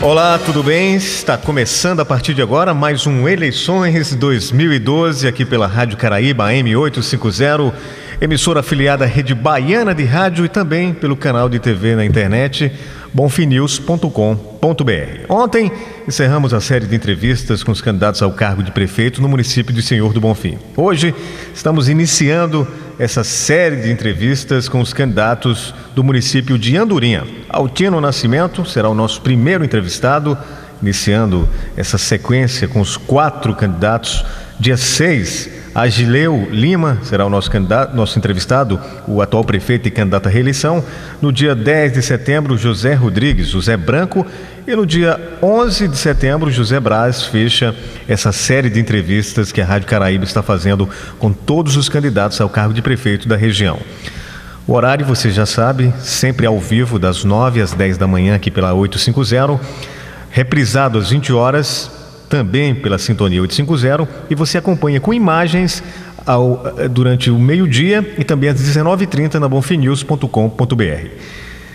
Olá, tudo bem? Está começando a partir de agora mais um Eleições 2012 aqui pela Rádio Caraíba AM 850, emissora afiliada à Rede Baiana de Rádio e também pelo canal de TV na internet bonfimnews.com.br. Ontem encerramos a série de entrevistas com os candidatos ao cargo de prefeito no município de Senhor do Bonfim. Hoje estamos iniciando essa série de entrevistas com os candidatos do município de Andorinha. Altino Nascimento será o nosso primeiro entrevistado, iniciando essa sequência com os 4 candidatos. Dia 6, Agileu Lima será o nosso entrevistado, o atual prefeito e candidato à reeleição. No dia 10 de setembro, José Rodrigues, José Branco. E no dia 11 de setembro, José Braz fecha essa série de entrevistas que a Rádio Caraíba está fazendo com todos os candidatos ao cargo de prefeito da região. O horário, você já sabe, sempre ao vivo, das 9 às 10 da manhã, aqui pela 850, reprisado às 20 horas, também pela sintonia 850, e você acompanha com imagens durante o meio-dia e também às 19h30 na bonfimnews.com.br.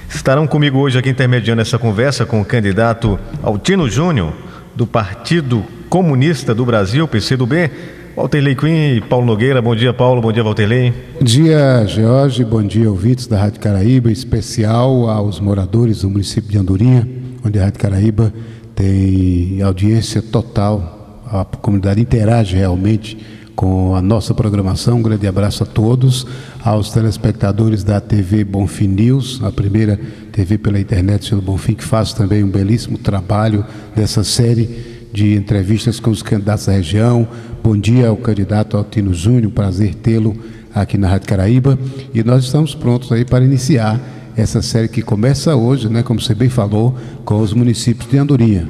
Estarão comigo hoje aqui intermediando essa conversa com o candidato Altino Júnior, do Partido Comunista do Brasil, PCdoB, Walterley Quinn e Paulo Nogueira. Bom dia, Paulo. Bom dia, Walterley. Bom dia, George. Bom dia, ouvintes da Rádio Caraíba, em especial aos moradores do município de Andorinha, onde a Rádio Caraíba tem audiência total, a comunidade interage realmente com a nossa programação. Um grande abraço a todos, aos telespectadores da TV Bonfim News, a primeira TV pela internet do Bonfim, que faz também um belíssimo trabalho dessa série de entrevistas com os candidatos da região. Bom dia ao candidato Altino Júnior, prazer tê-lo aqui na Rádio Caraíba, e nós estamos prontos aí para iniciar essa série que começa hoje, né, como você bem falou, com os municípios de Andorinha,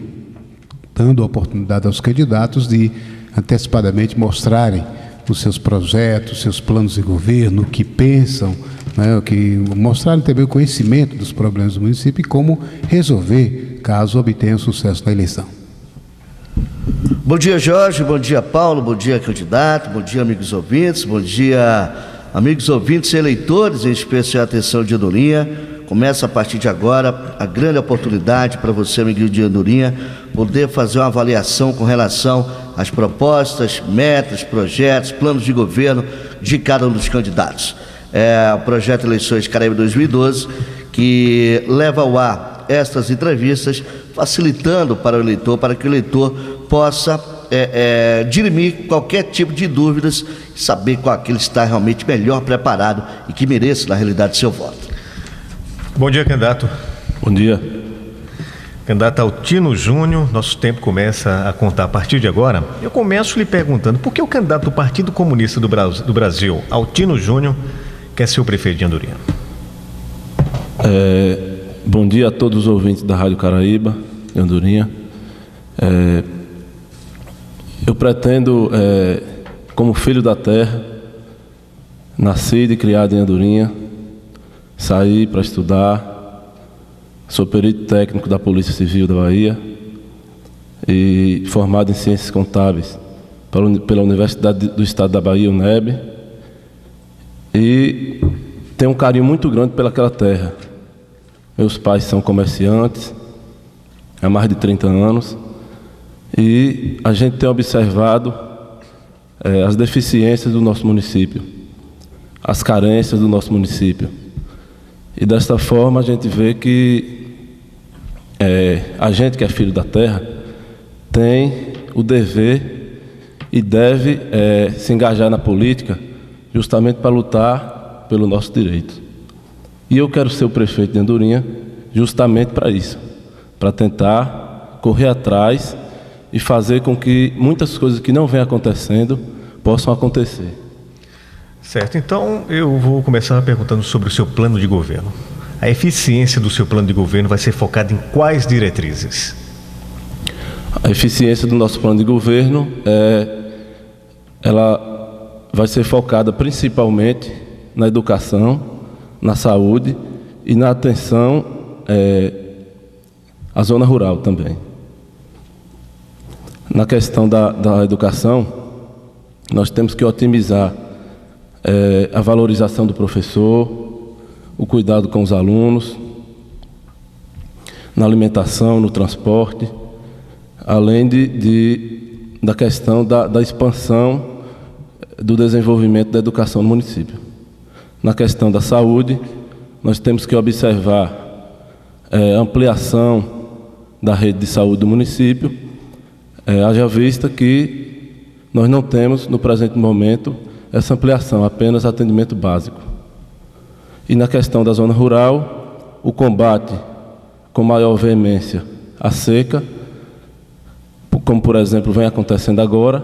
dando a oportunidade aos candidatos de antecipadamente mostrarem os seus projetos, seus planos de governo, o que pensam, né, mostrarem também o conhecimento dos problemas do município e como resolver, caso obtenham sucesso na eleição. Bom dia, Jorge, bom dia, Paulo, bom dia, candidato, bom dia, amigos ouvintes, bom dia, amigos ouvintes e eleitores, em especial atenção de Andorinha. Começa a partir de agora a grande oportunidade para você, amigo de Andorinha, poder fazer uma avaliação com relação às propostas, metas, projetos, planos de governo de cada um dos candidatos. É o projeto Eleições Caraíba 2012, que leva ao ar estas entrevistas, facilitando para o eleitor, para que o eleitor possa dirimir qualquer tipo de dúvidas e saber qual aquele está realmente melhor preparado e que mereça, na realidade, seu voto. Bom dia, candidato. Bom dia. Candidato Altino Júnior, nosso tempo começa a contar a partir de agora. Eu começo lhe perguntando por que o candidato do Partido Comunista do Brasil, Altino Júnior, quer ser o prefeito de Andorinha? Bom dia a todos os ouvintes da Rádio Caraíba, de Andorinha. Eu pretendo, como filho da terra, nascido e criado em Andorinha, sair para estudar. Sou perito técnico da Polícia Civil da Bahia e formado em Ciências Contábeis pela Universidade do Estado da Bahia, UNEB, e tenho um carinho muito grande pelaquela terra. Meus pais são comerciantes há mais de 30 anos e a gente tem observado as deficiências do nosso município, as carências do nosso município. E desta forma a gente vê que a gente que é filho da terra tem o dever e deve se engajar na política justamente para lutar pelo nosso direito. E eu quero ser o prefeito de Andorinha justamente para isso, para tentar correr atrás e fazer com que muitas coisas que não vêm acontecendo possam acontecer. Certo, então eu vou começar perguntando sobre o seu plano de governo. A eficiência do seu plano de governo vai ser focada em quais diretrizes? A eficiência do nosso plano de governo ela vai ser focada principalmente na educação, na saúde e na atenção à zona rural também. Na questão da educação, nós temos que otimizar a valorização do professor, o cuidado com os alunos. na alimentação, no transporte, além da questão da expansão do desenvolvimento da educação no município. Na questão da saúde, nós temos que observar a ampliação da rede de saúde do município, haja vista que nós não temos, no presente momento, essa ampliação, apenas atendimento básico. E na questão da zona rural, o combate com maior veemência à seca, como, por exemplo, vem acontecendo agora,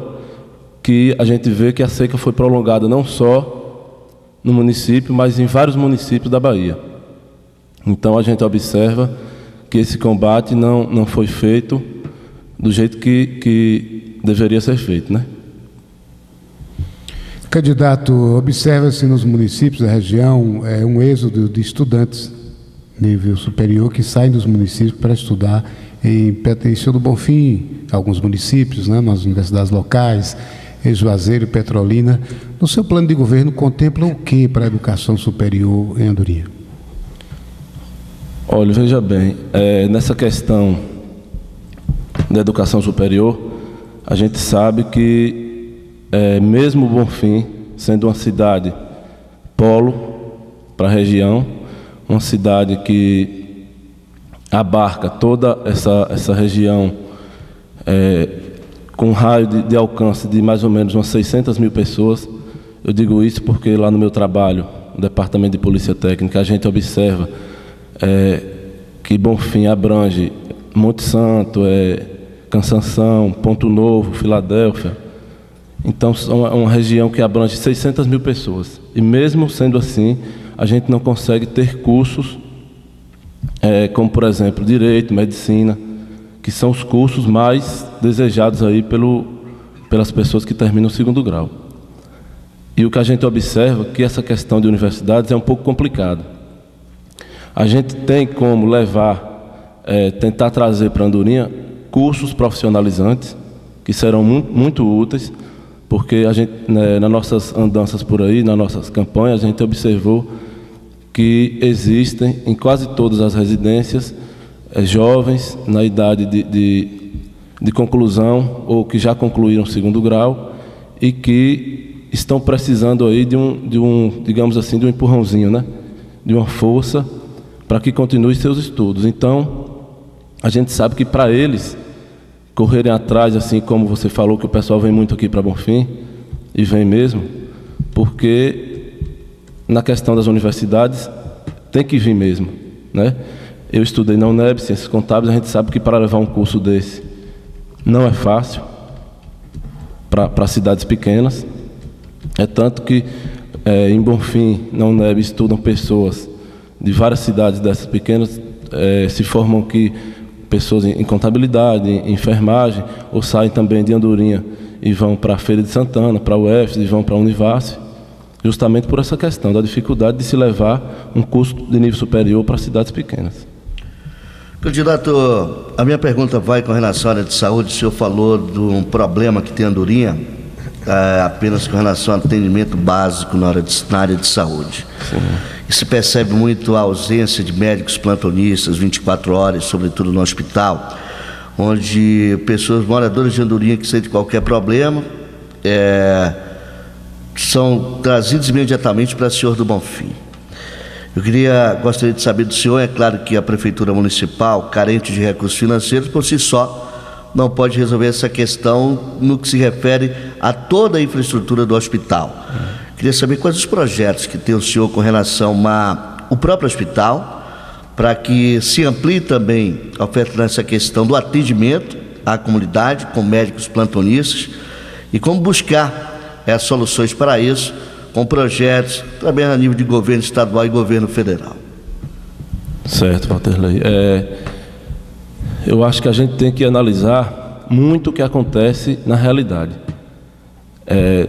que a gente vê que a seca foi prolongada não só no município, mas em vários municípios da Bahia. Então, a gente observa que esse combate não foi feito do jeito que deveria ser feito, né? Candidato, observa-se nos municípios da região um êxodo de estudantes nível superior que saem dos municípios para estudar em Senhor do Bonfim, alguns municípios, né, nas universidades locais, em Juazeiro, Petrolina. No seu plano de governo, contempla o que para a educação superior em Andorinha? Olha, veja bem, nessa questão da educação superior, a gente sabe que mesmo Bonfim, sendo uma cidade polo para a região, uma cidade que abarca toda essa região com um raio de alcance de mais ou menos umas 600 mil pessoas. Eu digo isso porque lá no meu trabalho, no Departamento de Polícia Técnica, a gente observa que Bonfim abrange Monte Santo, Cansanção, Ponto Novo, Filadélfia. Então, é uma região que abrange 600 mil pessoas. E mesmo sendo assim, a gente não consegue ter cursos como, por exemplo, Direito, Medicina, que são os cursos mais desejados aí pelas pessoas que terminam o 2º grau. E o que a gente observa é que essa questão de universidades é um pouco complicada. A gente tem como tentar trazer para Andorinha cursos profissionalizantes, que serão muito úteis, porque a gente, nas nossas andanças por aí, nas nossas campanhas, a gente observou que existem em quase todas as residências jovens na idade de conclusão ou que já concluíram o 2º grau e que estão precisando aí de um, digamos assim, de um empurrãozinho, né? De uma força para que continue seus estudos. Então, a gente sabe que para eles correrem atrás, assim como você falou, que o pessoal vem muito aqui para Bonfim, e vem mesmo, porque na questão das universidades tem que vir mesmo, né? Eu estudei na UNEB, Ciências Contábeis, a gente sabe que para levar um curso desse não é fácil para cidades pequenas. É tanto que em Bonfim, na UNEB, estudam pessoas de várias cidades dessas pequenas, se formam aqui pessoas em contabilidade, em enfermagem, ou saem também de Andorinha e vão para a Feira de Santana, para a UF, e vão para a Univasse, justamente por essa questão da dificuldade de se levar um curso de nível superior para cidades pequenas. Candidato, a minha pergunta vai com relação à área de saúde. O senhor falou de um problema que tem Andorinha, apenas com relação ao atendimento básico na área de saúde. Sim. E se percebe muito a ausência de médicos plantonistas 24 horas, sobretudo no hospital, onde pessoas moradoras de Andorinha que sentem qualquer problema são trazidos imediatamente para Senhor do Bonfim. Gostaria de saber do senhor, é claro que a Prefeitura Municipal, carente de recursos financeiros, por si só, não pode resolver essa questão no que se refere a toda a infraestrutura do hospital. Queria saber quais os projetos que tem o senhor com relação ao próprio hospital, para que se amplie também a oferta nessa questão do atendimento à comunidade, com médicos plantonistas, e como buscar soluções para isso, com projetos também a nível de governo estadual e governo federal. Certo, Walterley. Eu acho que a gente tem que analisar muito o que acontece na realidade.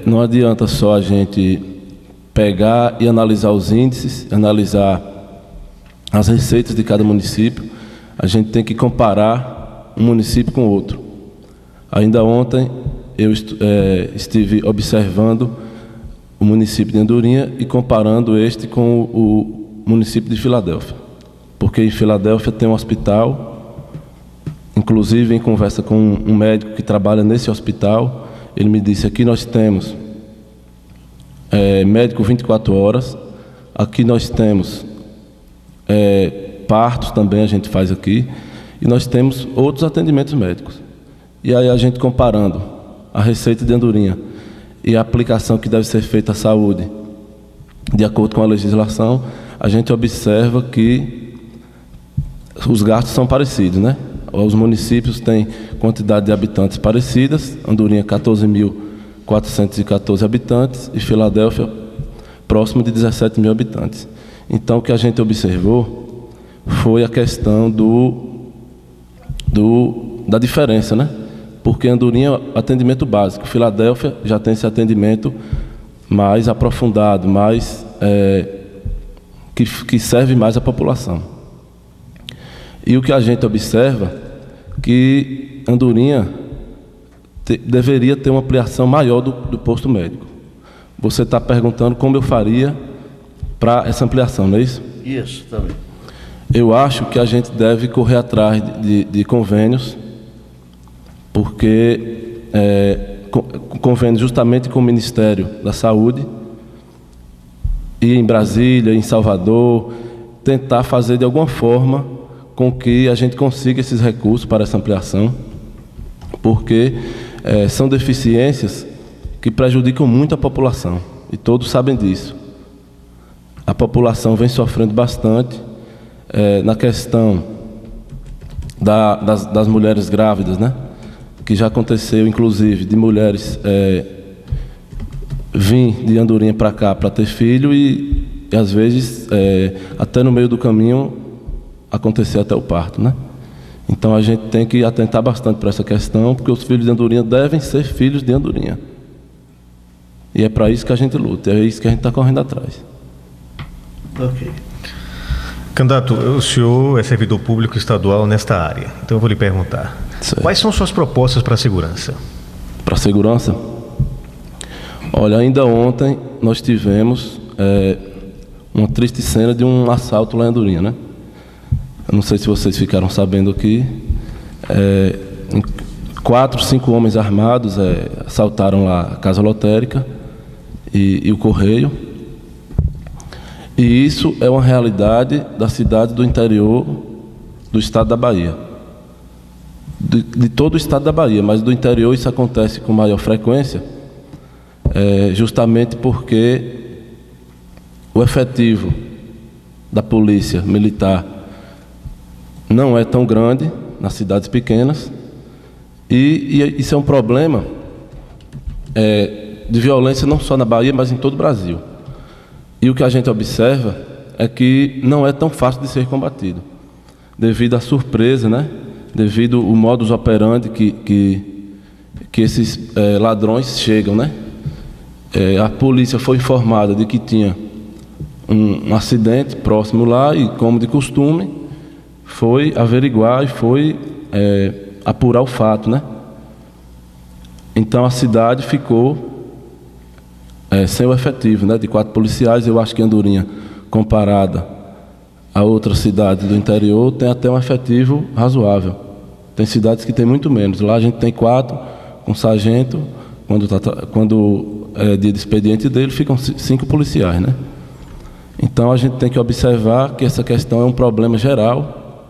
Não adianta só a gente pegar e analisar os índices, analisar as receitas de cada município. A gente tem que comparar um município com outro. Ainda ontem eu estive observando o município de Andorinha e comparando este com o município de Filadélfia. Porque em Filadélfia tem um hospital Inclusive, em conversa com um médico que trabalha nesse hospital, ele me disse: aqui nós temos médico 24 horas, aqui nós temos partos também, a gente faz aqui, e nós temos outros atendimentos médicos. E aí a gente comparando a receita de Andorinha e a aplicação que deve ser feita à saúde, de acordo com a legislação, a gente observa que os gastos são parecidos, né? Os municípios têm quantidade de habitantes parecidas, Andorinha 14.414 habitantes e Filadélfia próximo de 17 mil habitantes. Então o que a gente observou foi a questão da diferença, né? Porque Andorinha é atendimento básico, Filadélfia já tem esse atendimento mais aprofundado, mais que serve mais à população. E o que a gente observa que Andorinha deveria ter uma ampliação maior do posto médico. Você está perguntando como eu faria para essa ampliação, não é isso? Isso, também. Eu acho que a gente deve correr atrás de convênios, porque convênios justamente com o Ministério da Saúde, e em Brasília, em Salvador, tentar fazer de alguma forma com que a gente consiga esses recursos para essa ampliação, porque são deficiências que prejudicam muito a população, e todos sabem disso. A população vem sofrendo bastante na questão das mulheres grávidas, né? Que já aconteceu, inclusive, de mulheres vir de Andorinha para cá para ter filho e às vezes, até no meio do caminho, acontecer até o parto, né? Então a gente tem que atentar bastante para essa questão, porque os filhos de Andorinha devem ser filhos de Andorinha. E é para isso que a gente luta, é isso que a gente está correndo atrás. Ok. Candidato, o senhor é servidor público estadual nesta área, então eu vou lhe perguntar. Certo. Quais são suas propostas para a segurança? Para a segurança? Olha, ainda ontem nós tivemos uma triste cena de um assalto lá em Andorinha, né? Eu não sei se vocês ficaram sabendo que 4, 5 homens armados assaltaram lá a Casa Lotérica e o Correio. E isso é uma realidade da cidade do interior do estado da Bahia. De todo o estado da Bahia, mas do interior isso acontece com maior frequência, justamente porque o efetivo da polícia militar não é tão grande nas cidades pequenas, e isso é um problema de violência não só na Bahia, mas em todo o Brasil. E o que a gente observa é que não é tão fácil de ser combatido, devido à surpresa, né? Devido ao modus operandi que esses ladrões chegam, né? A polícia foi informada de que tinha um acidente próximo lá e, como de costume, foi averiguar e foi apurar o fato, né? Então a cidade ficou sem o efetivo, né? De 4 policiais. Eu acho que Andorinha, comparada a outras cidades do interior, tem até um efetivo razoável. Tem cidades que tem muito menos. Lá a gente tem 4, com sargento, quando é dia de expediente dele, ficam 5 policiais, né? Então a gente tem que observar que essa questão é um problema geral,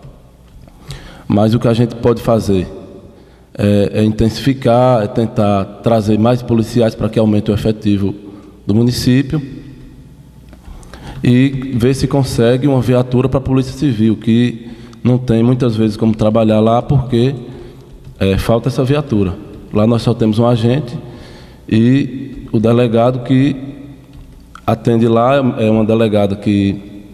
mas o que a gente pode fazer é intensificar, é tentar trazer mais policiais para que aumente o efetivo do município e ver se consegue uma viatura para a Polícia Civil, que não tem muitas vezes como trabalhar lá porque falta essa viatura. Lá nós só temos um agente e o delegado que atende lá é uma delegada que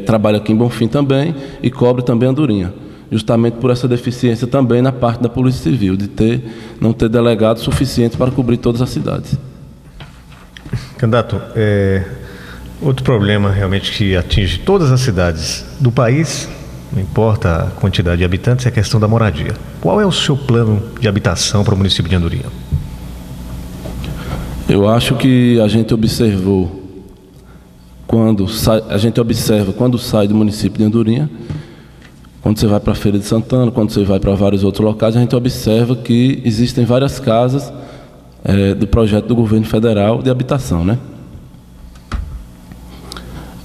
trabalha aqui em Bonfim também e cobre também Andorinha, justamente por essa deficiência também na parte da Polícia Civil, de não ter delegados suficientes para cobrir todas as cidades. Candidato, outro problema realmente que atinge todas as cidades do país, não importa a quantidade de habitantes, é a questão da moradia. Qual é o seu plano de habitação para o município de Andorinha? Eu acho que a gente observou, quando sai do município de Andorinha, Quando você vai para a Feira de Santana, quando você vai para vários outros locais, a gente observa que existem várias casas do projeto do governo federal de habitação, né?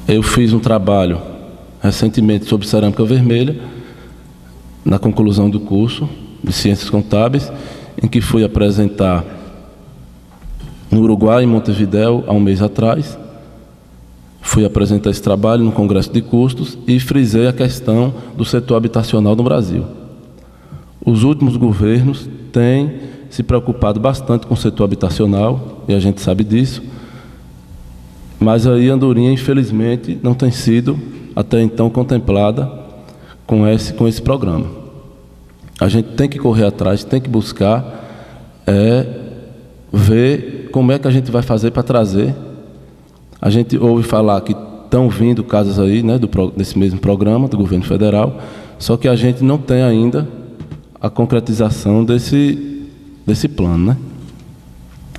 Eu fiz um trabalho recentemente sobre cerâmica vermelha, na conclusão do curso de Ciências Contábeis, em que fui apresentar no Uruguai, em Montevidéu, há um mês atrás. Fui apresentar esse trabalho no Congresso de Custos e frisei a questão do setor habitacional no Brasil. Os últimos governos têm se preocupado bastante com o setor habitacional, e a gente sabe disso, mas aí Andorinha, infelizmente, não tem sido até então contemplada com esse programa. A gente tem que correr atrás, tem que buscar ver como é que a gente vai fazer para trazer. A gente ouve falar que estão vindo casas aí, né, desse mesmo programa do governo federal, só que a gente não tem ainda a concretização desse plano, né?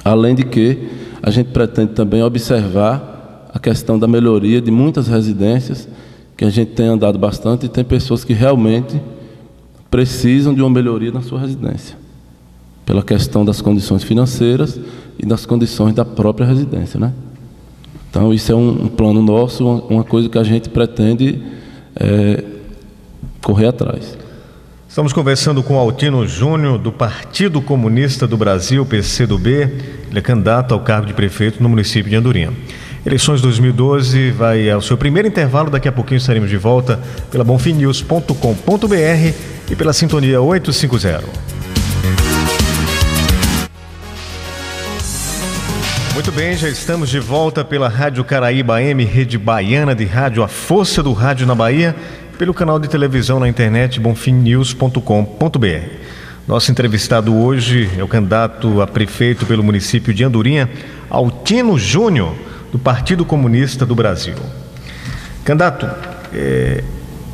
Além de que a gente pretende também observar a questão da melhoria de muitas residências, que a gente tem andado bastante, e tem pessoas que realmente precisam de uma melhoria na sua residência, pela questão das condições financeiras e das condições da própria residência, né? Então, isso é um plano nosso, uma coisa que a gente pretende correr atrás. Estamos conversando com Altino Júnior, do Partido Comunista do Brasil, PCdoB. Ele é candidato ao cargo de prefeito no município de Andorinha. Eleições 2012 vai ao seu primeiro intervalo. Daqui a pouquinho estaremos de volta pela bonfimnews.com.br e pela sintonia 850. Muito bem, já estamos de volta pela Rádio Caraíba AM, rede baiana de rádio, a força do rádio na Bahia, pelo canal de televisão na internet bonfimnews.com.br. Nosso entrevistado hoje é o candidato a prefeito pelo município de Andorinha, Altino Júnior, do Partido Comunista do Brasil. Candidato,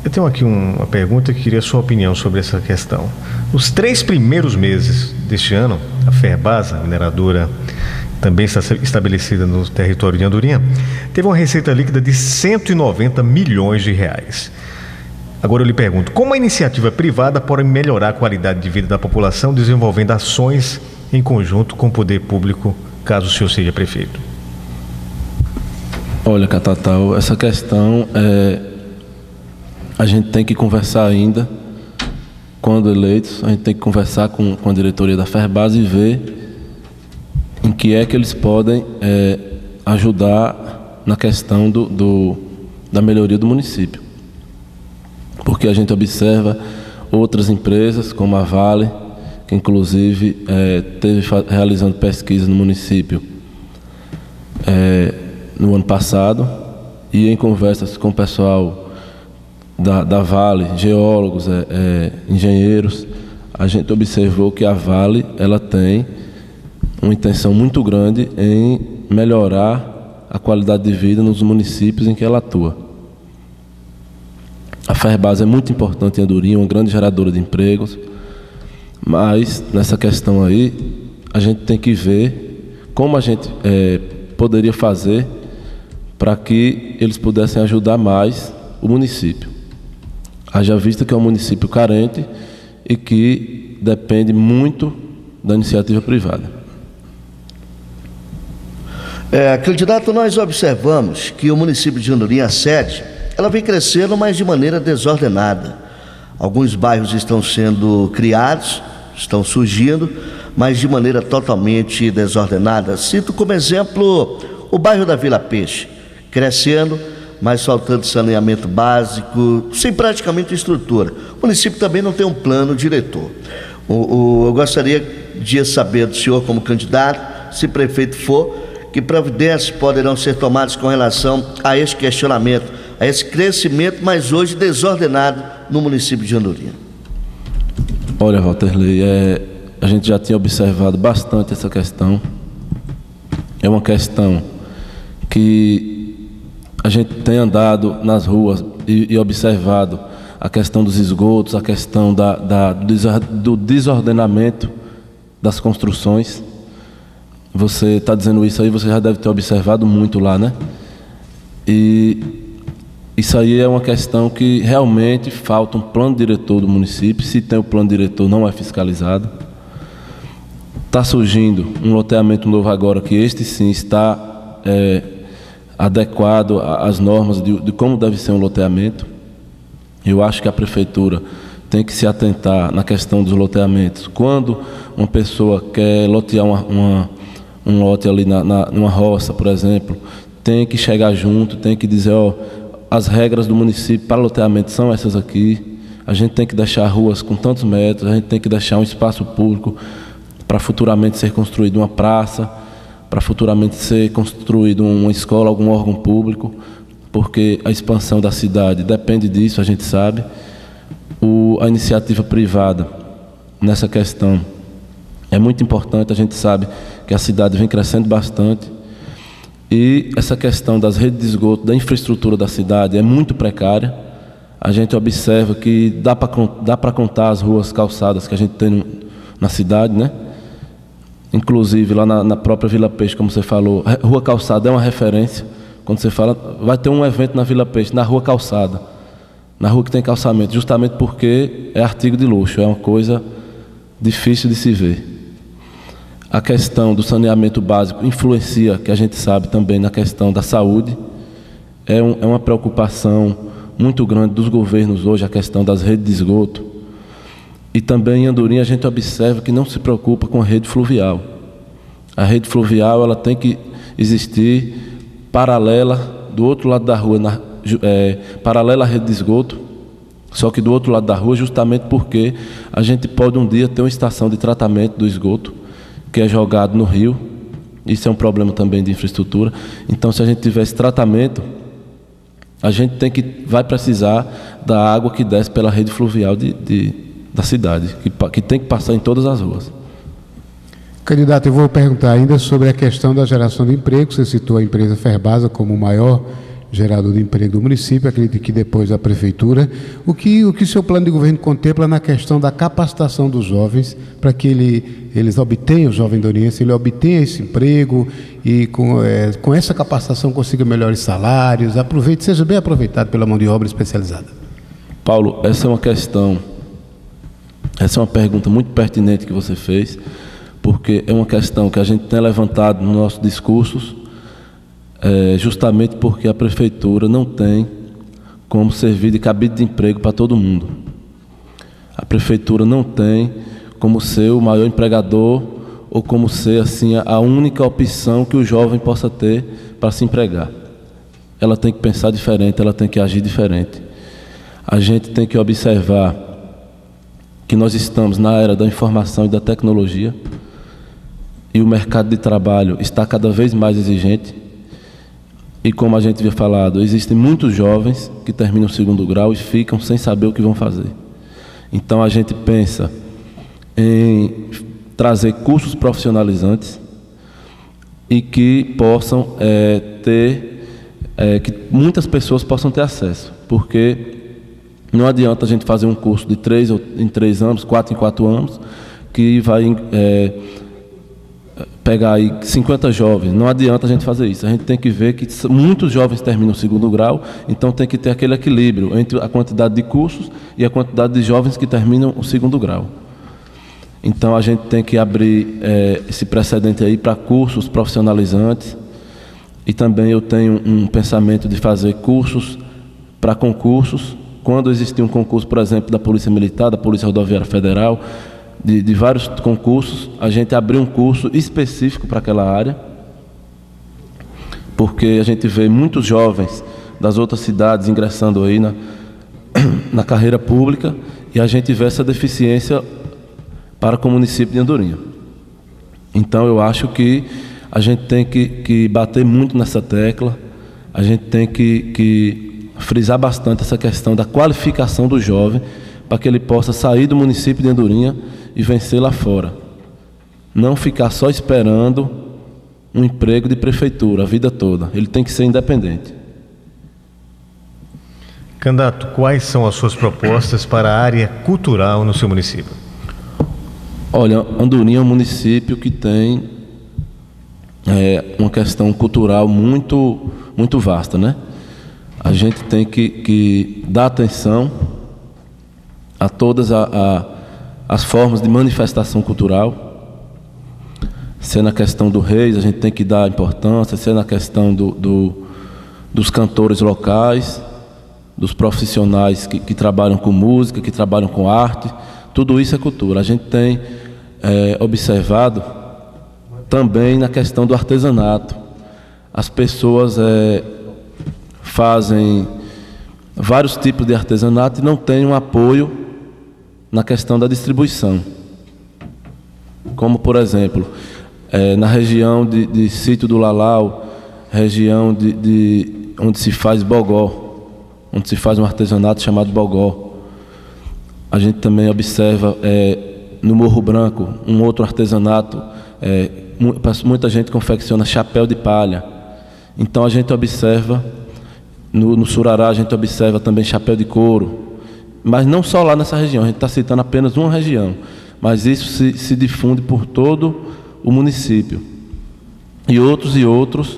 eu tenho aqui uma pergunta que queria a sua opinião sobre essa questão. Nos 3 primeiros meses deste ano, a Ferbasa, mineradora também está estabelecida no território de Andorinha, teve uma receita líquida de 190 milhões de reais. Agora eu lhe pergunto, como a iniciativa privada pode melhorar a qualidade de vida da população desenvolvendo ações em conjunto com o poder público, caso o senhor seja prefeito? Olha, Catatal, essa questão a gente tem que conversar ainda, quando eleitos, a gente tem que conversar com a diretoria da Ferbasa e ver em que é que eles podem ajudar na questão da melhoria do município. Porque a gente observa outras empresas, como a Vale, que inclusive esteve realizando pesquisa no município no ano passado, e em conversas com o pessoal da Vale, geólogos, engenheiros, a gente observou que a Vale ela tem uma intenção muito grande em melhorar a qualidade de vida nos municípios em que ela atua. A Ferbasa é muito importante em Andorinha, uma grande geradora de empregos, mas nessa questão aí, a gente tem que ver como a gente poderia fazer para que eles pudessem ajudar mais o município. Haja vista que é um município carente e que depende muito da iniciativa privada. Candidato, nós observamos que o município de Andorinha, a sede, ela vem crescendo, mas de maneira desordenada. Alguns bairros estão sendo criados, estão surgindo, mas de maneira totalmente desordenada. Cito como exemplo o bairro da Vila Peixe, crescendo, mas faltando saneamento básico, sem praticamente estrutura. O município também não tem um plano diretor. Eu gostaria de saber do senhor, como candidato, se prefeito for, que providências poderão ser tomadas com relação a esse questionamento, a esse crescimento, mas hoje desordenado no município de Andorinha. Olha, Walterley, a gente já tinha observado bastante essa questão. É uma questão que a gente tem andado nas ruas e observado a questão dos esgotos, a questão do desordenamento das construções. Você está dizendo isso aí, você já deve ter observado muito lá, né? E Isso aí é uma questão que realmente falta um plano diretor do município. Se tem o plano diretor, não é fiscalizado. Está surgindo um loteamento novo agora, que este sim está adequado às normas de como deve ser um loteamento. Eu acho que a prefeitura tem que se atentar na questão dos loteamentos. Quando uma pessoa quer lotear um lote ali numa roça, por exemplo, tem que chegar junto, tem que dizer, as regras do município para loteamento são essas aqui. A gente tem que deixar ruas com tantos metros, a gente tem que deixar um espaço público para futuramente ser construído uma praça, para futuramente ser construído uma escola, algum órgão público, porque a expansão da cidade depende disso, a gente sabe. A iniciativa privada nessa questão é muito importante, a gente sabe que a cidade vem crescendo bastante. E essa questão das redes de esgoto, da infraestrutura da cidade é muito precária. A gente observa que dá para contar as ruas calçadas que a gente tem na cidade, né? Inclusive lá na própria Vila Peixe, como você falou, rua calçada é uma referência. Quando você fala, vai ter um evento na Vila Peixe, na rua calçada, na rua que tem calçamento, justamente porque é artigo de luxo, é uma coisa difícil de se ver. A questão do saneamento básico influencia, que a gente sabe também, na questão da saúde. É uma preocupação muito grande dos governos hoje, a questão das redes de esgoto. E também em Andorinha a gente observa que não se preocupa com a rede fluvial. A rede fluvial ela tem que existir paralela do outro lado da rua, paralela à rede de esgoto, só que do outro lado da rua, justamente porque a gente pode um dia ter uma estação de tratamento do esgoto que é jogado no rio. Isso é um problema também de infraestrutura. Então, se a gente tiver esse tratamento, a gente vai precisar da água que desce pela rede fluvial da cidade, que tem que passar em todas as ruas. Candidato, eu vou perguntar ainda sobre a questão da geração de emprego. Você citou a empresa Ferbasa como o maior gerador de emprego do município, acredito que depois da prefeitura. O que o seu plano de governo contempla na questão da capacitação dos jovens, para que eles obtenham, o jovem doriense, ele obtenha esse emprego e com essa capacitação consiga melhores salários, seja bem aproveitado pela mão de obra especializada? Paulo, essa é uma pergunta muito pertinente que você fez, porque é uma questão que a gente tem levantado nos nossos discursos, justamente porque a prefeitura não tem como servir de cabide de emprego para todo mundo. A prefeitura não tem como ser o maior empregador ou como ser assim a única opção que o jovem possa ter para se empregar. Ela tem que pensar diferente, ela tem que agir diferente. A gente tem que observar que nós estamos na era da informação e da tecnologia e o mercado de trabalho está cada vez mais exigente. E como a gente havia falado, existem muitos jovens que terminam o segundo grau e ficam sem saber o que vão fazer. Então a gente pensa em trazer cursos profissionalizantes e que possam que muitas pessoas possam ter acesso, porque não adianta a gente fazer um curso de 3 em 3 anos, 4 em 4 anos, que vai pegar aí 50 jovens. Não adianta a gente fazer isso. A gente tem que ver que muitos jovens terminam o segundo grau, então tem que ter aquele equilíbrio entre a quantidade de cursos e a quantidade de jovens que terminam o segundo grau. Então a gente tem que abrir esse precedente aí para cursos profissionalizantes, e também eu tenho um pensamento de fazer cursos para concursos. Quando existir um concurso, por exemplo, da Polícia Militar, da Polícia Rodoviária Federal, de vários concursos, a gente abrir um curso específico para aquela área, porque a gente vê muitos jovens das outras cidades ingressando aí na carreira pública, e a gente vê essa deficiência para com o município de Andorinha. Então eu acho que a gente tem que bater muito nessa tecla, a gente tem que frisar bastante essa questão da qualificação do jovem, para que ele possa sair do município de Andorinha e vencer lá fora. Não ficar só esperando um emprego de prefeitura a vida toda. Ele tem que ser independente. Candidato, quais são as suas propostas para a área cultural no seu município? Olha, Andorinha é um município que tem uma questão cultural muito, muito vasta, né? a gente tem que dar atenção a todas as formas de manifestação cultural. Se é na questão do reis, a gente tem que dar importância. Se é na questão dos cantores locais, dos profissionais que trabalham com música, que trabalham com arte, tudo isso é cultura. A gente tem observado também na questão do artesanato. As pessoas fazem vários tipos de artesanato e não têm um apoio na questão da distribuição. Como, por exemplo, na região de Sítio do Lalau, região onde se faz bogó, onde se faz um artesanato chamado bogó. A gente também observa no Morro Branco um outro artesanato. Muita gente confecciona chapéu de palha. Então a gente observa, no Surará a gente observa também chapéu de couro. Mas não só lá nessa região, a gente está citando apenas uma região. Mas isso se difunde por todo o município. E outros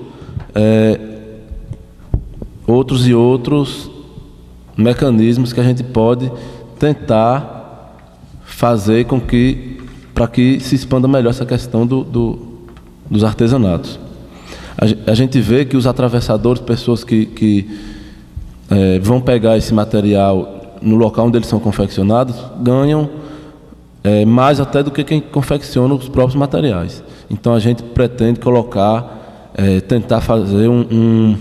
mecanismos que a gente pode tentar fazer para que se expanda melhor essa questão dos artesanatos. A gente vê que os atravessadores, pessoas que vão pegar esse material no local onde eles são confeccionados, ganham mais até do que quem confecciona os próprios materiais. Então a gente pretende tentar fazer um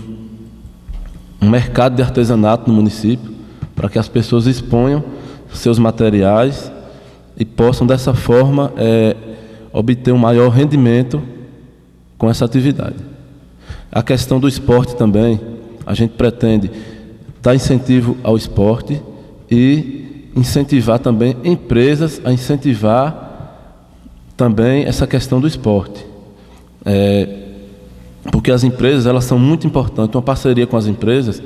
mercado de artesanato no município, para que as pessoas exponham seus materiais e possam dessa forma obter um maior rendimento com essa atividade. A questão do esporte também, a gente pretende dar incentivo ao esporte e incentivar também empresas a incentivar também essa questão do esporte. Porque as empresas, elas são muito importantes. Uma parceria com as empresas,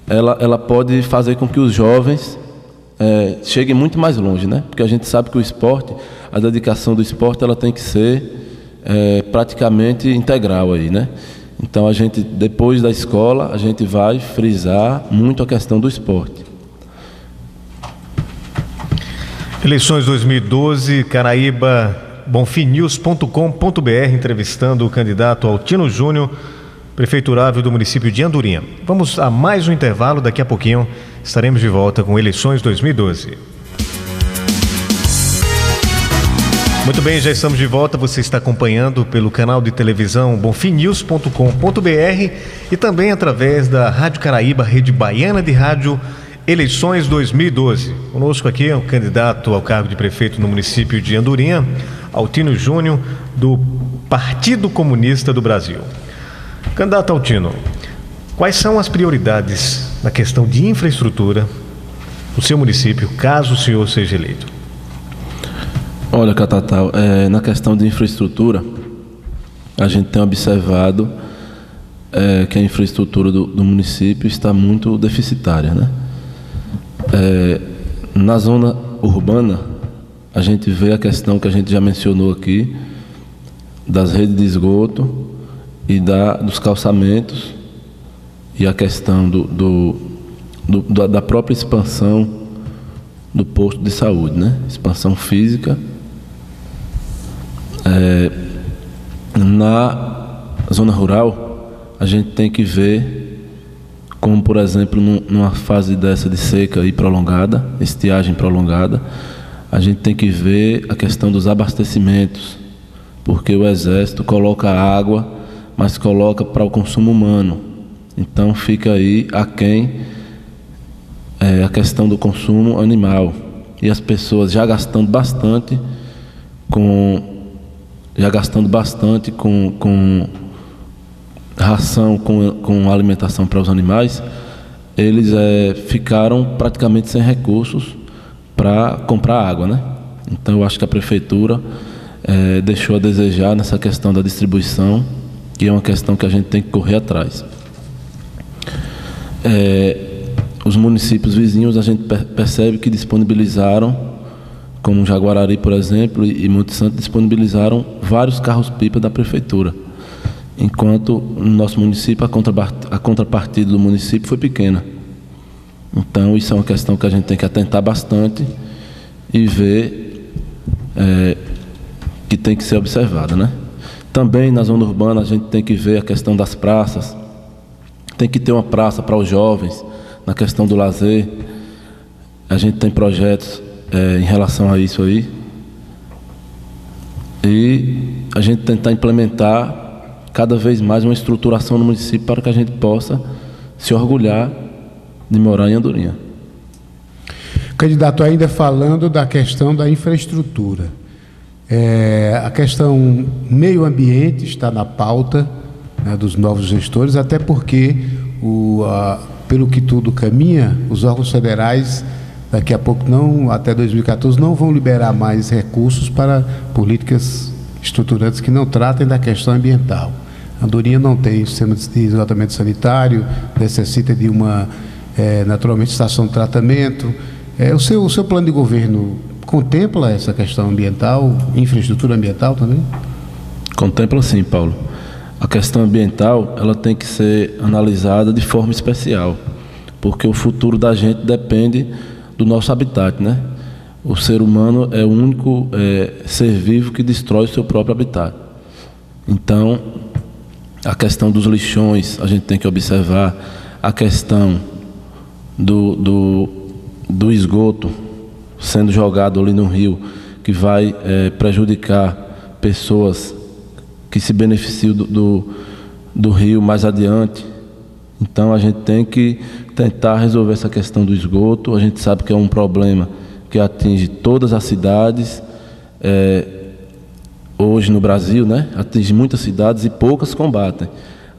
ela pode fazer com que os jovens cheguem muito mais longe, né? Porque a gente sabe que o esporte, a dedicação do esporte, ela tem que ser praticamente integral aí, né? Então a gente, depois da escola, a gente vai frisar muito a questão do esporte. Eleições 2012, Caraíba, bonfimnews.com.br, entrevistando o candidato Altino Júnior, prefeiturável do município de Andorinha. Vamos a mais um intervalo, daqui a pouquinho estaremos de volta com Eleições 2012. Muito bem, já estamos de volta. Você está acompanhando pelo canal de televisão bonfimnews.com.br e também através da Rádio Caraíba, rede baiana de rádio, Eleições 2012. Conosco aqui é o candidato ao cargo de prefeito no município de Andorinha, Altino Júnior, do Partido Comunista do Brasil. Candidato Altino, quais são as prioridades na questão de infraestrutura do seu município, caso o senhor seja eleito? Olha, Catatal, na questão de infraestrutura, a gente tem observado que a infraestrutura do município está muito deficitária, né? Na zona urbana, a gente vê a questão que a gente já mencionou aqui, das redes de esgoto e dos calçamentos, e a questão da própria expansão do posto de saúde, né? Expansão física. Na zona rural, a gente tem que ver como, por exemplo, numa fase dessa de seca e prolongada, estiagem prolongada, a gente tem que ver a questão dos abastecimentos, porque o Exército coloca água, mas coloca para o consumo humano. Então fica aí aquém a questão do consumo animal. E as pessoas já gastando bastante com ração, com alimentação para os animais, eles ficaram praticamente sem recursos para comprar água, né? Então eu acho que a prefeitura deixou a desejar nessa questão da distribuição, que é uma questão que a gente tem que correr atrás. Os municípios vizinhos, a gente percebe que disponibilizaram, como Jaguarari, por exemplo, e Monte Santo, disponibilizaram vários carros-pipa da prefeitura. enquanto no nosso município a contrapartida do município foi pequena. Então isso é uma questão que a gente tem que atentar bastante e ver que tem que ser observada, né? Também na zona urbana a gente tem que ver a questão das praças. Tem que ter uma praça para os jovens na questão do lazer. A gente tem projetos em relação a isso aí. E a gente tentar implementar cada vez mais uma estruturação no município para que a gente possa se orgulhar de morar em Andorinha. Candidato, ainda falando da questão da infraestrutura. A questão meio ambiente está na pauta, né, dos novos gestores, até porque, pelo que tudo caminha, os órgãos federais, daqui a pouco, até 2014, não vão liberar mais recursos para políticas estruturantes que não tratem da questão ambiental. Andorinha não tem sistema de esgotamento sanitário, necessita de uma, naturalmente, estação de tratamento. O seu plano de governo contempla essa questão ambiental, infraestrutura ambiental também? Contempla sim, Paulo. A questão ambiental, ela tem que ser analisada de forma especial, porque o futuro da gente depende do nosso habitat, né? O ser humano é o único ser vivo que destrói o seu próprio habitat. Então, a questão dos lixões, a gente tem que observar a questão do esgoto sendo jogado ali no rio, que vai prejudicar pessoas que se beneficiam do rio mais adiante. Então a gente tem que tentar resolver essa questão do esgoto. A gente sabe que é um problema que atinge todas as cidades, hoje no Brasil, né? Atinge muitas cidades e poucas combatem.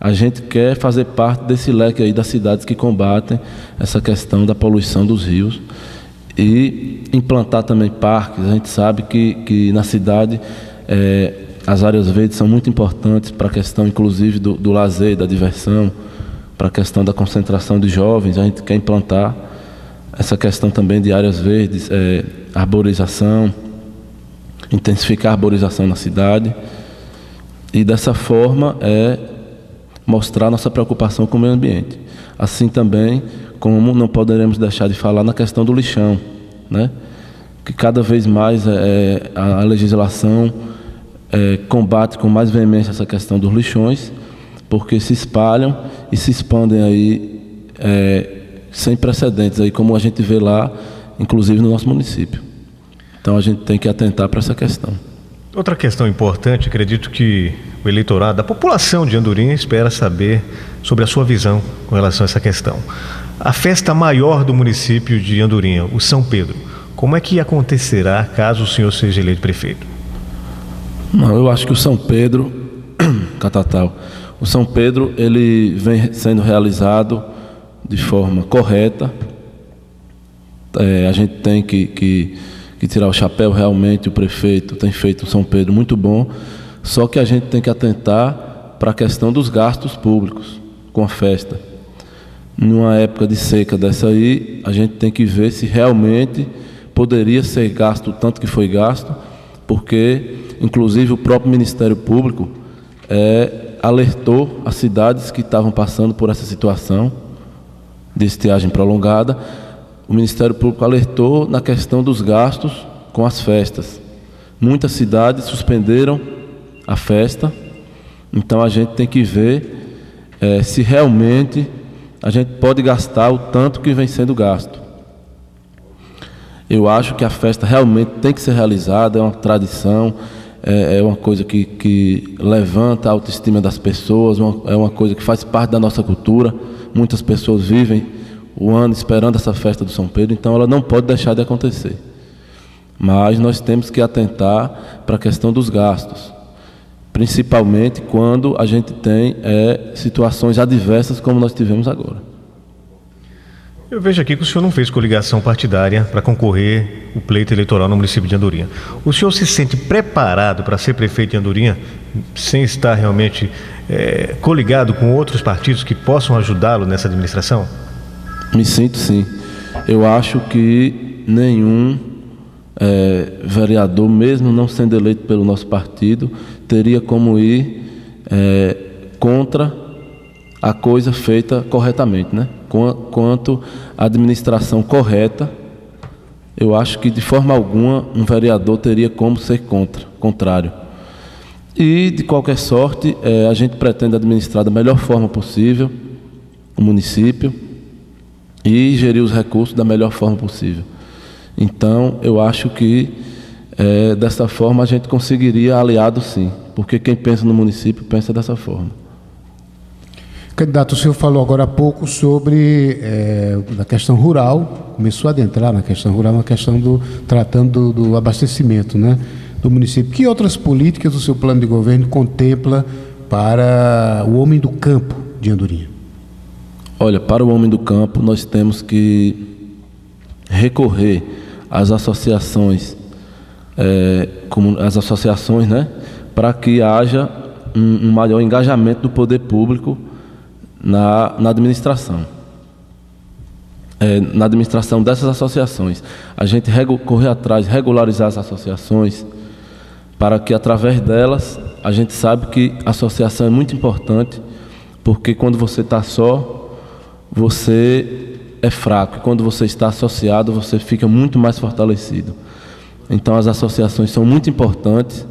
A gente quer fazer parte desse leque aí das cidades que combatem essa questão da poluição dos rios e implantar também parques. A gente sabe que na cidade as áreas verdes são muito importantes para a questão, inclusive, do lazer, da diversão, para a questão da concentração de jovens. A gente quer implantar essa questão também de áreas verdes, arborização, intensificar a arborização na cidade e, dessa forma, mostrar nossa preocupação com o meio ambiente. Assim também como não poderemos deixar de falar na questão do lixão, né? Que cada vez mais a legislação combate com mais veemência essa questão dos lixões, porque se espalham e se expandem aí sem precedentes, aí, como a gente vê lá, inclusive no nosso município. Então a gente tem que atentar para essa questão. Outra questão importante, acredito que o eleitorado, a população de Andorinha espera saber sobre a sua visão com relação a essa questão. A festa maior do município de Andorinha, o São Pedro, como é que acontecerá caso o senhor seja eleito prefeito? Não, eu acho que o São Pedro, Catatal, o São Pedro, ele vem sendo realizado de forma correta. A gente tem que tirar o chapéu, realmente o prefeito tem feito um São Pedro muito bom, só que a gente tem que atentar para a questão dos gastos públicos com a festa. Numa época de seca dessa aí, a gente tem que ver se realmente poderia ser gasto o tanto que foi gasto, porque inclusive o próprio Ministério Público alertou as cidades que estavam passando por essa situação de estiagem prolongada. O Ministério Público alertou na questão dos gastos com as festas. Muitas cidades suspenderam a festa, então a gente tem que ver se realmente a gente pode gastar o tanto que vem sendo gasto. Eu acho que a festa realmente tem que ser realizada, é uma tradição, é uma coisa que levanta a autoestima das pessoas, é uma coisa que faz parte da nossa cultura. Muitas pessoas vivem o ano esperando essa festa do São Pedro, então ela não pode deixar de acontecer. Mas nós temos que atentar para a questão dos gastos, principalmente quando a gente tem situações adversas como nós tivemos agora. Eu vejo aqui que o senhor não fez coligação partidária para concorrer o pleito eleitoral no município de Andorinha. O senhor se sente preparado para ser prefeito de Andorinha, sem estar realmente coligado com outros partidos que possam ajudá-lo nessa administração? Me sinto sim. Eu acho que nenhum vereador, mesmo não sendo eleito pelo nosso partido, teria como ir contra a coisa feita corretamente, né? Quanto à administração correta, eu acho que de forma alguma um vereador teria como ser contrário. E, de qualquer sorte, a gente pretende administrar da melhor forma possível o município e gerir os recursos da melhor forma possível. Então, eu acho que dessa forma a gente conseguiria aliado, sim, porque quem pensa no município pensa dessa forma. Candidato, o senhor falou agora há pouco sobre a questão rural, começou a adentrar na questão rural, na questão tratando do abastecimento, né, do município. Que outras políticas o seu plano de governo contempla para o homem do campo de Andorinha? Olha, para o homem do campo nós temos que recorrer às associações, né, para que haja um maior engajamento do poder público na administração. Na administração dessas associações. A gente correr atrás, regularizar as associações, para que através delas, a gente sabe que a associação é muito importante, porque quando você está só, você é fraco, e quando você está associado, você fica muito mais fortalecido. Então as associações são muito importantes,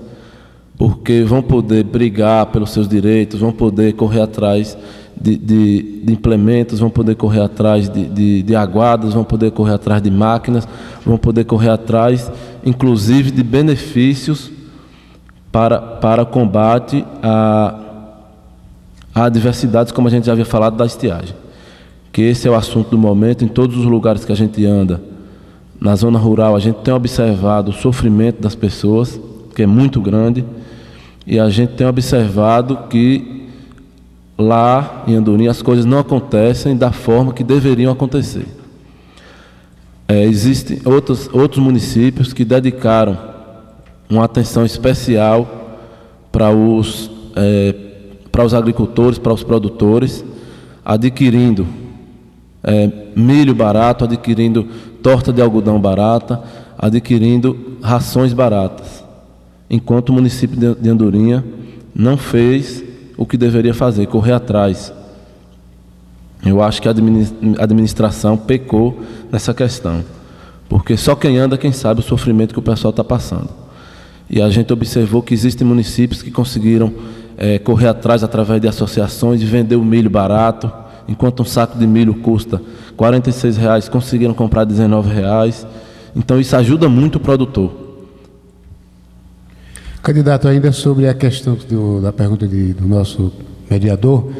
porque vão poder brigar pelos seus direitos, vão poder correr atrás de implementos, vão poder correr atrás de aguadas, vão poder correr atrás de máquinas, vão poder correr atrás, inclusive, de benefícios para combate a adversidades, como a gente já havia falado, da estiagem. Que esse é o assunto do momento. Em todos os lugares que a gente anda, na zona rural, a gente tem observado o sofrimento das pessoas, que é muito grande, e a gente tem observado que lá em Andorinha as coisas não acontecem da forma que deveriam acontecer. Existem outros municípios que dedicaram uma atenção especial para os agricultores, para os produtores, adquirindo milho barato, adquirindo torta de algodão barata, adquirindo rações baratas, enquanto o município de Andorinha não fez o que deveria fazer, correr atrás. Eu acho que a administração pecou nessa questão, porque só quem anda, quem sabe o sofrimento que o pessoal está passando. E a gente observou que existem municípios que conseguiram correr atrás através de associações e vender o milho barato, enquanto um saco de milho custa R$46, conseguiram comprar R$19. Então isso ajuda muito o produtor. Candidato, ainda sobre a questão da pergunta do nosso mediador,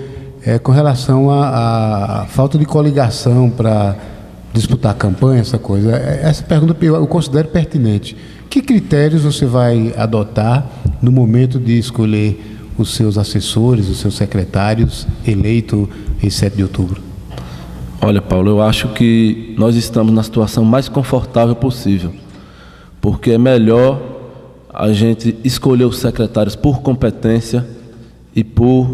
com relação à falta de coligação para disputar a campanha, essa coisa, essa pergunta eu considero pertinente. Que critérios você vai adotar no momento de escolher os seus assessores, os seus secretários eleitos em 7 de outubro? Olha, Paulo, eu acho que nós estamos na situação mais confortável possível, porque é melhor a gente escolher os secretários por competência e por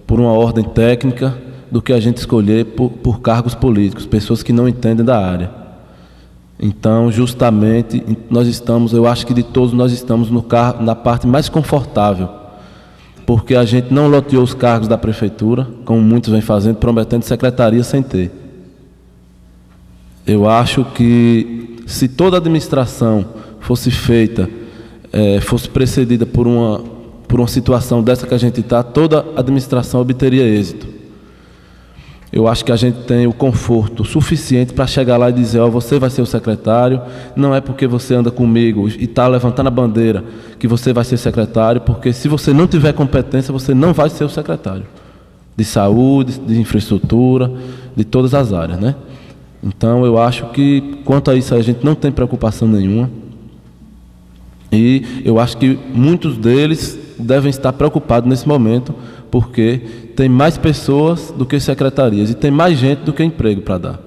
uma ordem técnica, do que a gente escolher por cargos políticos, pessoas que não entendem da área. Então, justamente, eu acho que de todos nós estamos na parte mais confortável, porque a gente não loteou os cargos da prefeitura, como muitos vêm fazendo, prometendo secretaria sem ter. Eu acho que se toda a administração fosse feita, fosse precedida por uma situação dessa que a gente está, toda a administração obteria êxito. Eu acho que a gente tem o conforto suficiente para chegar lá e dizer: você vai ser o secretário, não é porque você anda comigo e está levantando a bandeira que você vai ser secretário, porque se você não tiver competência, você não vai ser o secretário de saúde, de infraestrutura, de todas as áreas, né? Então eu acho que quanto a isso a gente não tem preocupação nenhuma, e eu acho que muitos deles devem estar preocupados nesse momento, porque tem mais pessoas do que secretarias e tem mais gente do que emprego para dar.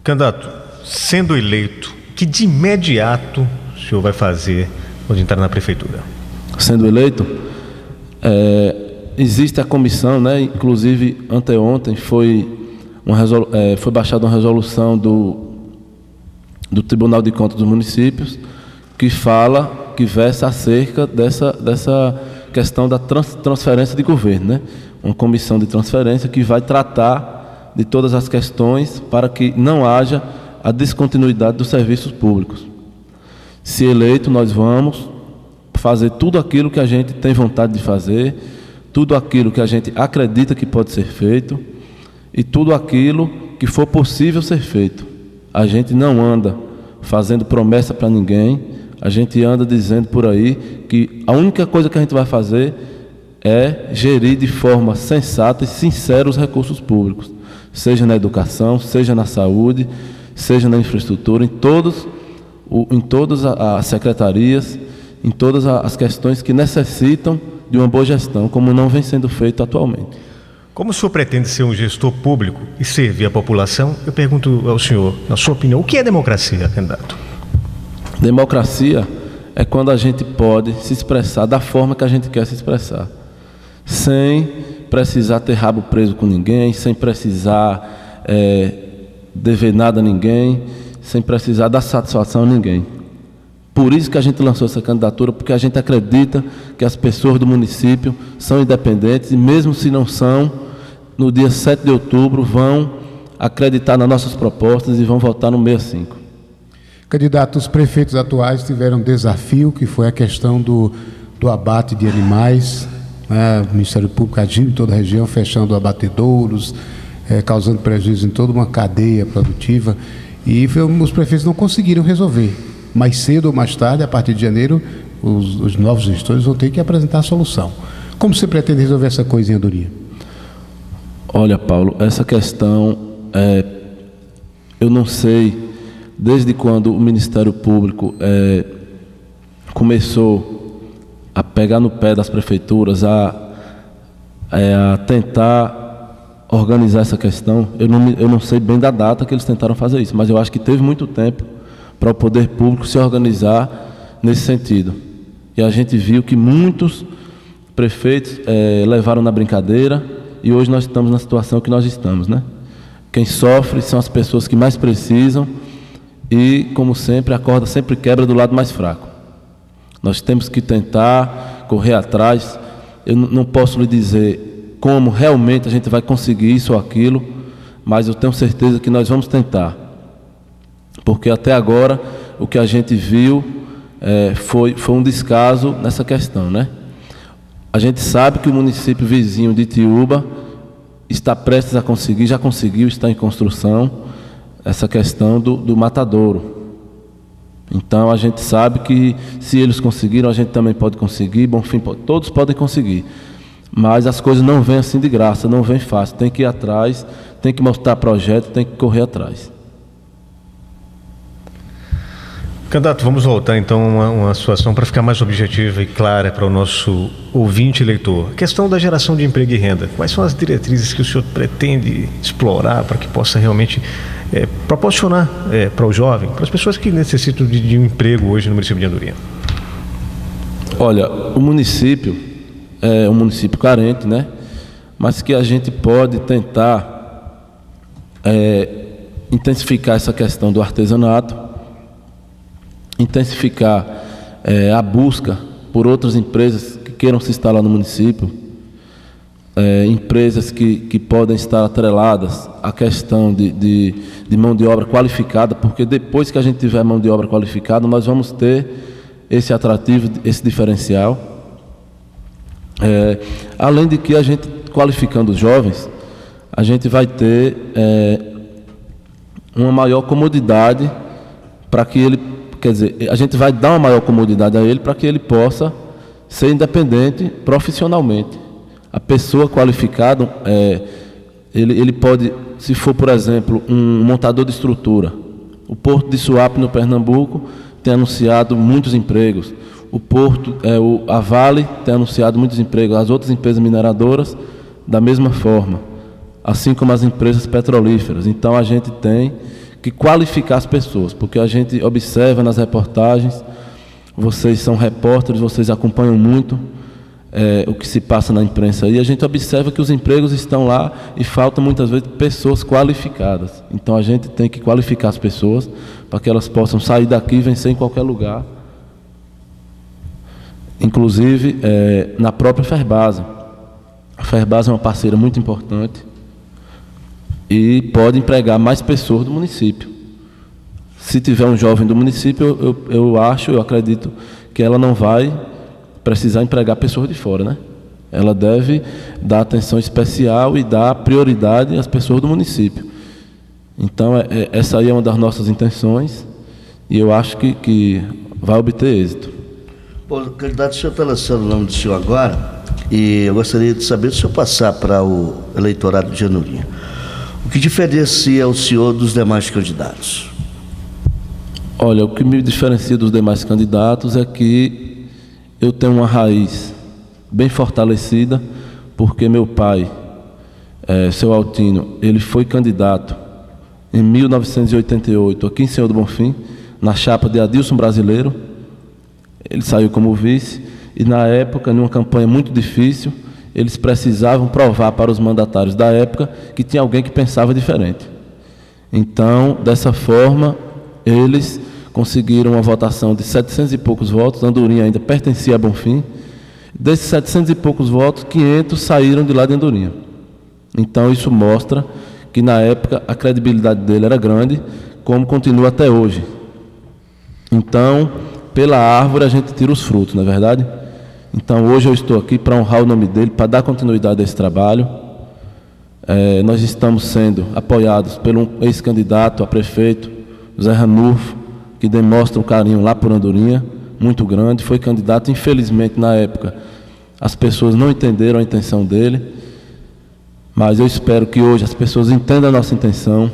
Candidato, sendo eleito, que de imediato o senhor vai fazer quando entrar na prefeitura? Sendo eleito, existe a comissão, né? Inclusive anteontem foi baixada uma resolução do Tribunal de Contas dos Municípios que versa acerca dessa questão da transferência de governo, né? Uma comissão de transferência que vai tratar de todas as questões para que não haja a descontinuidade dos serviços públicos. Se eleito, nós vamos fazer tudo aquilo que a gente tem vontade de fazer, tudo aquilo que a gente acredita que pode ser feito e tudo aquilo que for possível ser feito. A gente não anda fazendo promessa para ninguém, a gente anda dizendo por aí que a única coisa que a gente vai fazer é gerir de forma sensata e sincera os recursos públicos, seja na educação, seja na saúde, seja na infraestrutura, em todas as secretarias, em todas as questões que necessitam de uma boa gestão, como não vem sendo feito atualmente. Como o senhor pretende ser um gestor público e servir a população, eu pergunto ao senhor, na sua opinião, o que é democracia, candidato? Democracia é quando a gente pode se expressar da forma que a gente quer se expressar, sem precisar ter rabo preso com ninguém, sem precisar dever nada a ninguém, sem precisar dar satisfação a ninguém. Por isso que a gente lançou essa candidatura, porque a gente acredita que as pessoas do município são independentes e mesmo se não são, no dia 7 de outubro vão acreditar nas nossas propostas e vão votar no 65. Candidato, os prefeitos atuais tiveram um desafio, que foi a questão do abate de animais, né? O Ministério Público agindo em toda a região, fechando abatedouros, causando prejuízo em toda uma cadeia produtiva, e os prefeitos não conseguiram resolver. Mais cedo ou mais tarde, a partir de janeiro, os novos gestores vão ter que apresentar a solução. Como você pretende resolver essa coisa em Andorinha? Olha, Paulo, essa questão, eu não sei desde quando o Ministério Público começou a pegar no pé das prefeituras, a tentar organizar essa questão. Eu não sei bem da data que eles tentaram fazer isso, mas eu acho que teve muito tempo para o poder público se organizar nesse sentido. E a gente viu que muitos prefeitos levaram na brincadeira e hoje nós estamos na situação que nós estamos, né? Quem sofre são as pessoas que mais precisam e, como sempre, a corda sempre quebra do lado mais fraco. Nós temos que tentar correr atrás. Eu não posso lhe dizer como realmente a gente vai conseguir isso ou aquilo, mas eu tenho certeza que nós vamos tentar. Porque até agora o que a gente viu foi um descaso nessa questão, né? A gente sabe que o município vizinho de Itiúba está prestes a conseguir, já conseguiu, está em construção, essa questão do matadouro. Então a gente sabe que se eles conseguiram, a gente também pode conseguir, Bonfim, todos podem conseguir. Mas as coisas não vêm assim de graça, não vêm fácil, tem que ir atrás, tem que mostrar projeto, tem que correr atrás. Candidato, vamos voltar então a uma situação para ficar mais objetiva e clara para o nosso ouvinte e leitor. A questão da geração de emprego e renda. Quais são as diretrizes que o senhor pretende explorar para que possa realmente proporcionar para o jovem, para as pessoas que necessitam de um emprego hoje no município de Andorinha? Olha, o município é um município carente, né? Mas que a gente pode tentar intensificar essa questão do artesanato, intensificar a busca por outras empresas que queiram se instalar no município, empresas que podem estar atreladas à questão de mão de obra qualificada, porque depois que a gente tiver mão de obra qualificada, nós vamos ter esse atrativo, esse diferencial. Além de que a gente, qualificando os jovens, a gente vai ter uma maior comodidade para que ele, quer dizer, a gente vai dar uma maior comodidade a ele para que ele possa ser independente profissionalmente. A pessoa qualificada, ele pode, se for, por exemplo, um montador de estrutura. O Porto de Suape, no Pernambuco, tem anunciado muitos empregos. O Porto, a Vale tem anunciado muitos empregos. As outras empresas mineradoras, da mesma forma. Assim como as empresas petrolíferas. Então, a gente tem que qualificar as pessoas, porque a gente observa nas reportagens, vocês são repórteres, vocês acompanham muito o que se passa na imprensa aí, a gente observa que os empregos estão lá e faltam muitas vezes pessoas qualificadas. Então a gente tem que qualificar as pessoas para que elas possam sair daqui e vencer em qualquer lugar. inclusive na própria Ferbasa. A Ferbasa é uma parceira muito importante e pode empregar mais pessoas do município. Se tiver um jovem do município, eu acredito que ela não vai precisar empregar pessoas de fora, né? Ela deve dar atenção especial e dar prioridade às pessoas do município. Então, essa aí é uma das nossas intenções e eu acho que vai obter êxito. Bom, candidato, o senhor está lançando o nome do senhor agora e eu gostaria de saber, se o senhor passar para o eleitorado de Andorinha, o que diferencia o senhor dos demais candidatos? Olha, o que me diferencia dos demais candidatos é que eu tenho uma raiz bem fortalecida, porque meu pai, seu Altino, ele foi candidato em 1988 aqui em Senhor do Bonfim, na chapa de Adilson Brasileiro. Ele saiu como vice e na época, numa campanha muito difícil, eles precisavam provar para os mandatários da época que tinha alguém que pensava diferente. Então, dessa forma, eles conseguiram uma votação de 700 e poucos votos. Andorinha ainda pertencia a Bonfim. Desses 700 e poucos votos, 500 saíram de lá de Andorinha. Então isso mostra que na época a credibilidade dele era grande, como continua até hoje. Então, pela árvore a gente tira os frutos, não é verdade? Então hoje eu estou aqui para honrar o nome dele, para dar continuidade a esse trabalho. Nós estamos sendo apoiados pelo ex-candidato a prefeito, Zé Ranulfo, que demonstra um carinho lá por Andorinha, muito grande. Foi candidato, infelizmente na época as pessoas não entenderam a intenção dele, mas eu espero que hoje as pessoas entendam a nossa intenção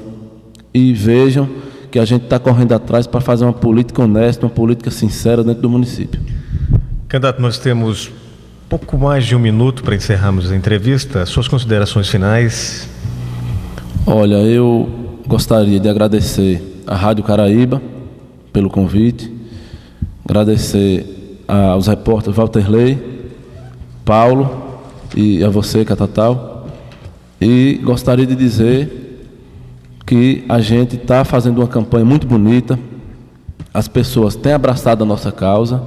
e vejam que a gente está correndo atrás para fazer uma política honesta, uma política sincera dentro do município. Candidato, nós temos pouco mais de um minuto para encerrarmos a entrevista. Suas considerações finais? Olha, eu gostaria de agradecer à Rádio Caraíba pelo convite, agradecer aos repórteres Walterley, Paulo e a você, Catatal, e gostaria de dizer que a gente está fazendo uma campanha muito bonita, as pessoas têm abraçado a nossa causa.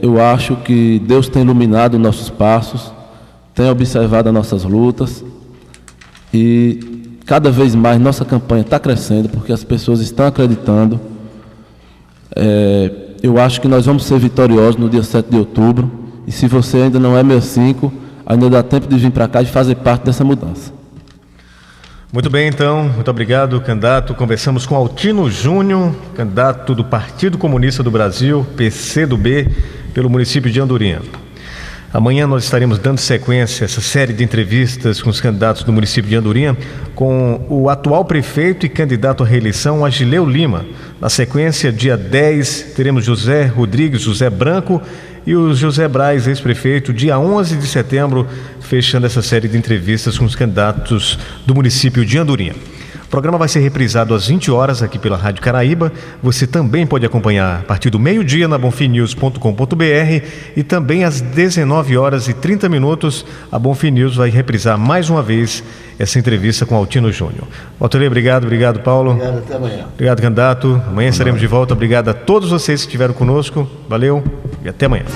Eu acho que Deus tem iluminado nossos passos, tem observado as nossas lutas e cada vez mais nossa campanha está crescendo porque as pessoas estão acreditando. Eu acho que nós vamos ser vitoriosos no dia 7 de outubro e se você ainda não é 65, ainda dá tempo de vir para cá e fazer parte dessa mudança. Muito bem, então, muito obrigado, candidato. Conversamos com Altino Júnior, candidato do Partido Comunista do Brasil, PCdoB, pelo município de Andorinha. Amanhã nós estaremos dando sequência a essa série de entrevistas com os candidatos do município de Andorinha, com o atual prefeito e candidato à reeleição, Agileu Lima. Na sequência, dia 10, teremos José Rodrigues, José Branco e o José Braz, ex-prefeito, dia 11 de setembro, fechando essa série de entrevistas com os candidatos do município de Andorinha. O programa vai ser reprisado às 20 horas aqui pela Rádio Caraíba. Você também pode acompanhar a partir do meio-dia na bonfimnews.com.br e também às 19h30 a Bonfim News vai reprisar mais uma vez essa entrevista com Altino Júnior. Walter, obrigado, Paulo. Obrigado, até amanhã. Obrigado, candidato. Amanhã estaremos de volta. Obrigado a todos vocês que estiveram conosco. Valeu e até amanhã.